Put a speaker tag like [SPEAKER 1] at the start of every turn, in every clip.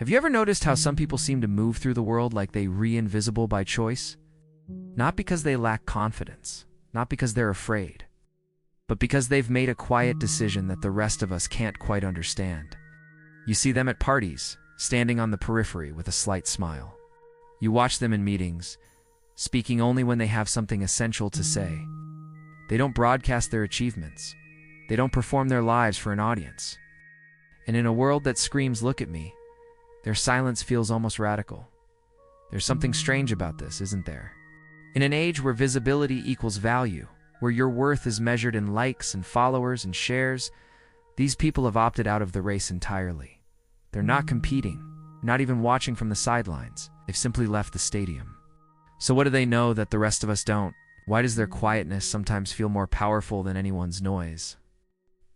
[SPEAKER 1] Have you ever noticed how some people seem to move through the world like they re-invisible by choice? Not because they lack confidence, not because they're afraid, but because they've made a quiet decision that the rest of us can't quite understand. You see them at parties, standing on the periphery with a slight smile. You watch them in meetings, speaking only when they have something essential to say. They don't broadcast their achievements. They don't perform their lives for an audience. And in a world that screams, "Look at me," their silence feels almost radical. There's something strange about this, isn't there? In an age where visibility equals value, where your worth is measured in likes and followers and shares, these people have opted out of the race entirely. They're not competing, not even watching from the sidelines. They've simply left the stadium. So what do they know that the rest of us don't? Why does their quietness sometimes feel more powerful than anyone's noise?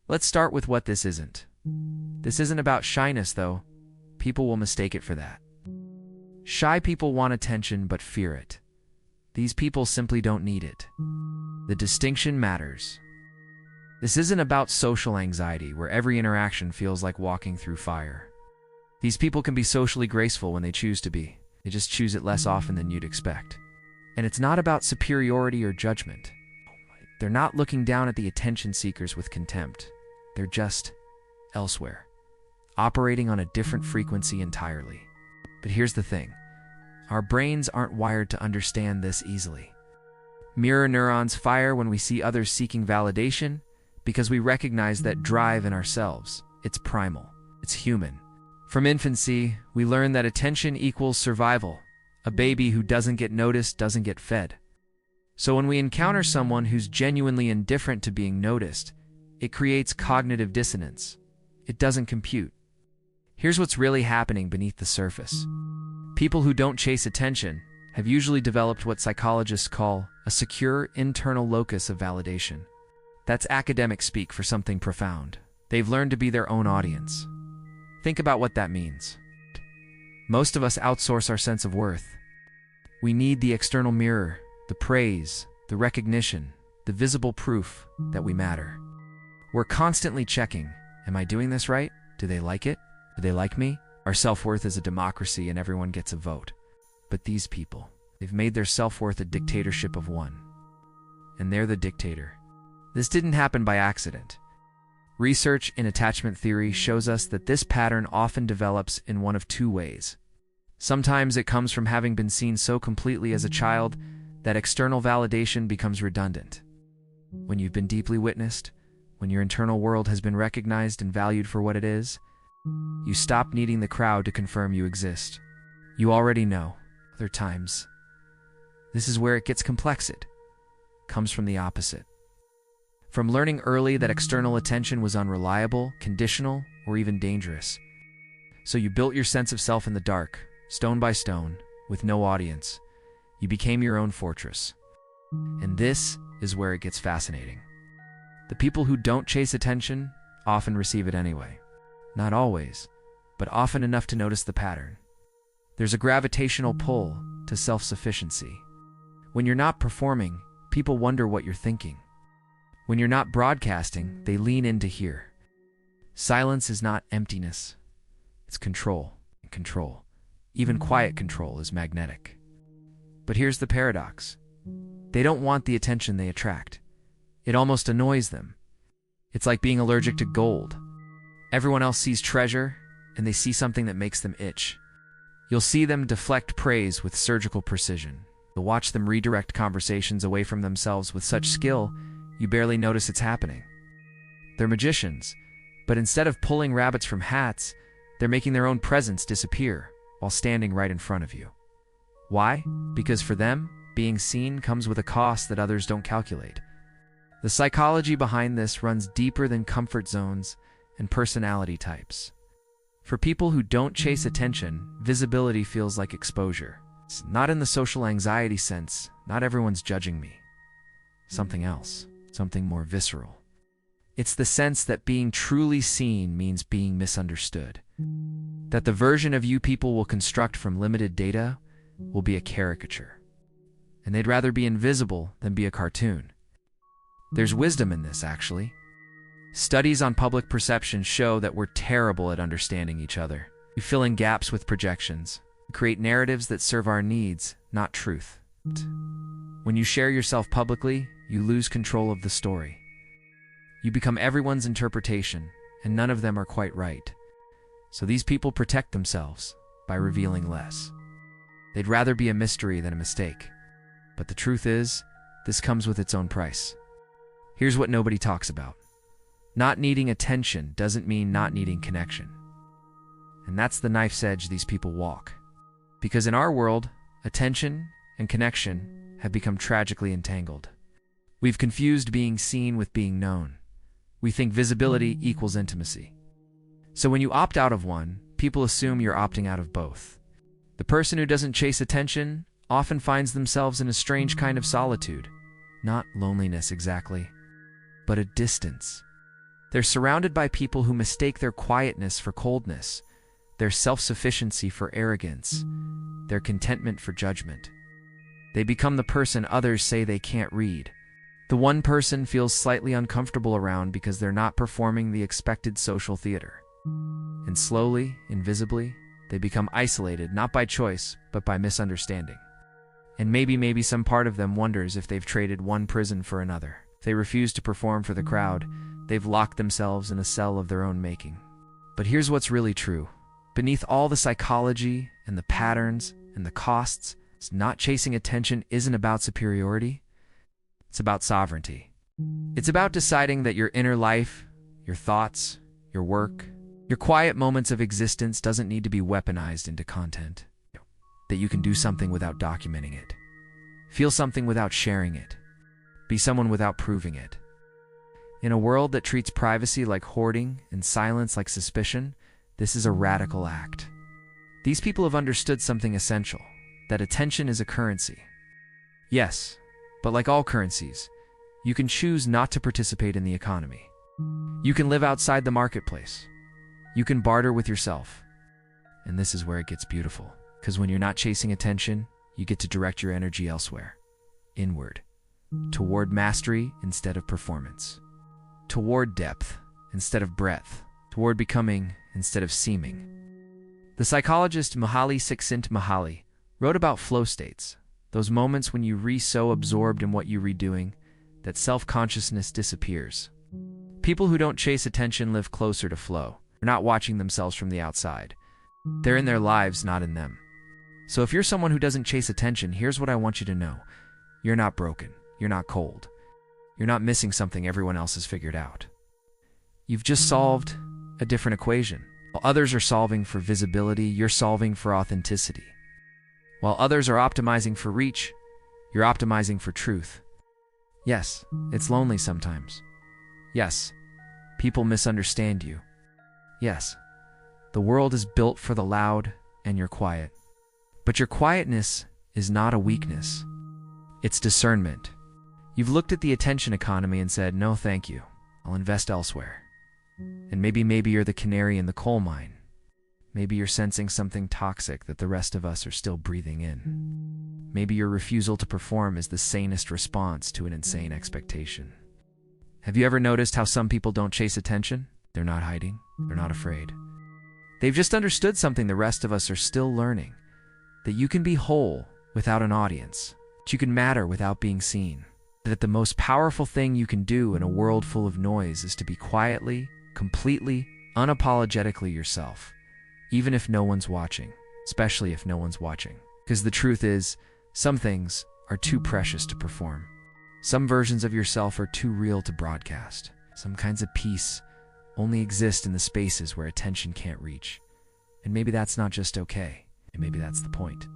[SPEAKER 1] Let's start with what this isn't. This isn't about shyness, though. People will mistake it for that. Shy people want attention but fear it. These people simply don't need it. The distinction matters. This isn't about social anxiety, where every interaction feels like walking through fire. These people can be socially graceful when they choose to be. They just choose it less often than you'd expect. And it's not about superiority or judgment. They're not looking down at the attention seekers with contempt. They're just elsewhere, operating on a different frequency entirely. But here's the thing. Our brains aren't wired to understand this easily. Mirror neurons fire when we see others seeking validation because we recognize that drive in ourselves. It's primal. It's human. From infancy, we learn that attention equals survival. A baby who doesn't get noticed doesn't get fed. So when we encounter someone who's genuinely indifferent to being noticed, it creates cognitive dissonance. It doesn't compute. Here's what's really happening beneath the surface. People who don't chase attention have usually developed what psychologists call a secure internal locus of validation. That's academic speak for something profound. They've learned to be their own audience. Think about what that means. Most of us outsource our sense of worth. We need the external mirror, the praise, the recognition, the visible proof that we matter. We're constantly checking, am I doing this right? Do they like it? Do they like me? Our self-worth is a democracy and everyone gets a vote. But these people, they've made their self-worth a dictatorship of one. And they're the dictator. This didn't happen by accident. Research in attachment theory shows us that this pattern often develops in one of two ways. Sometimes it comes from having been seen so completely as a child that external validation becomes redundant. When you've been deeply witnessed, when your internal world has been recognized and valued for what it is, you stop needing the crowd to confirm you exist. You already know. Other times, this is where it gets complex. It comes from the opposite. From learning early that external attention was unreliable, conditional, or even dangerous. So you built your sense of self in the dark, stone by stone, with no audience. You became your own fortress. And this is where it gets fascinating. The people who don't chase attention often receive it anyway. Not always, but often enough to notice the pattern. There's a gravitational pull to self-sufficiency. When you're not performing, people wonder what you're thinking. When you're not broadcasting, they lean in to hear. Silence is not emptiness. It's control. And control, even quiet control, is magnetic. But here's the paradox. They don't want the attention they attract. It almost annoys them. It's like being allergic to gold. Everyone else sees treasure, and they see something that makes them itch. You'll see them deflect praise with surgical precision. You'll watch them redirect conversations away from themselves with such skill, you barely notice it's happening. They're magicians, but instead of pulling rabbits from hats, they're making their own presence disappear while standing right in front of you. Why? Because for them, being seen comes with a cost that others don't calculate. The psychology behind this runs deeper than comfort zones and personality types. For people who don't chase attention, visibility feels like exposure. It's not in the social anxiety sense, not everyone's judging me. Something else, something more visceral. It's the sense that being truly seen means being misunderstood. That the version of you people will construct from limited data will be a caricature. And they'd rather be invisible than be a cartoon. There's wisdom in this, actually. Studies on public perception show that we're terrible at understanding each other. We fill in gaps with projections, create narratives that serve our needs, not truth. When you share yourself publicly, you lose control of the story. You become everyone's interpretation, and none of them are quite right. So these people protect themselves by revealing less. They'd rather be a mystery than a mistake. But the truth is, this comes with its own price. Here's what nobody talks about. Not needing attention doesn't mean not needing connection. And that's the knife's edge these people walk. Because in our world, attention and connection have become tragically entangled. We've confused being seen with being known. We think visibility equals intimacy. So when you opt out of one, people assume you're opting out of both. The person who doesn't chase attention often finds themselves in a strange kind of solitude. Not loneliness exactly, but a distance. They're surrounded by people who mistake their quietness for coldness, their self-sufficiency for arrogance, their contentment for judgment. They become the person others say they can't read. The one person feels slightly uncomfortable around because they're not performing the expected social theater. And slowly, invisibly, they become isolated not by choice, but by misunderstanding. And maybe some part of them wonders if they've traded one prison for another. If they refuse to perform for the crowd, they've locked themselves in a cell of their own making. But here's what's really true. Beneath all the psychology and the patterns and the costs, not chasing attention isn't about superiority. It's about sovereignty. It's about deciding that your inner life, your thoughts, your work, your quiet moments of existence doesn't need to be weaponized into content. That you can do something without documenting it. Feel something without sharing it. Be someone without proving it. In a world that treats privacy like hoarding and silence like suspicion, this is a radical act. These people have understood something essential, that attention is a currency. Yes, but like all currencies, you can choose not to participate in the economy. You can live outside the marketplace. You can barter with yourself. And this is where it gets beautiful. Because when you're not chasing attention, you get to direct your energy elsewhere. Inward. Toward mastery instead of performance. Toward depth instead of breadth. Toward becoming instead of seeming. The psychologist Mihaly Csikszentmihalyi wrote about flow states, those moments when you so absorbed in what you're redoing that self-consciousness disappears. People who don't chase attention live closer to flow. They're not watching themselves from the outside. They're in their lives, not in them. So if you're someone who doesn't chase attention, here's what I want you to know. You're not broken. You're not cold. You're not missing something everyone else has figured out. You've just solved a different equation. While others are solving for visibility, you're solving for authenticity. While others are optimizing for reach, you're optimizing for truth. Yes, it's lonely sometimes. Yes, people misunderstand you. Yes, the world is built for the loud and you're quiet. But your quietness is not a weakness. It's discernment. You've looked at the attention economy and said, no, thank you. I'll invest elsewhere. And maybe you're the canary in the coal mine. Maybe you're sensing something toxic that the rest of us are still breathing in. Maybe your refusal to perform is the sanest response to an insane expectation. Have you ever noticed how some people don't chase attention? They're not hiding. They're not afraid. They've just understood something the rest of us are still learning. That you can be whole without an audience. That you can matter without being seen. That the most powerful thing you can do in a world full of noise is to be quietly, completely, unapologetically yourself. Even if no one's watching. Especially if no one's watching. Because the truth is, some things are too precious to perform. Some versions of yourself are too real to broadcast. Some kinds of peace only exist in the spaces where attention can't reach. And maybe that's not just okay. And maybe that's the point.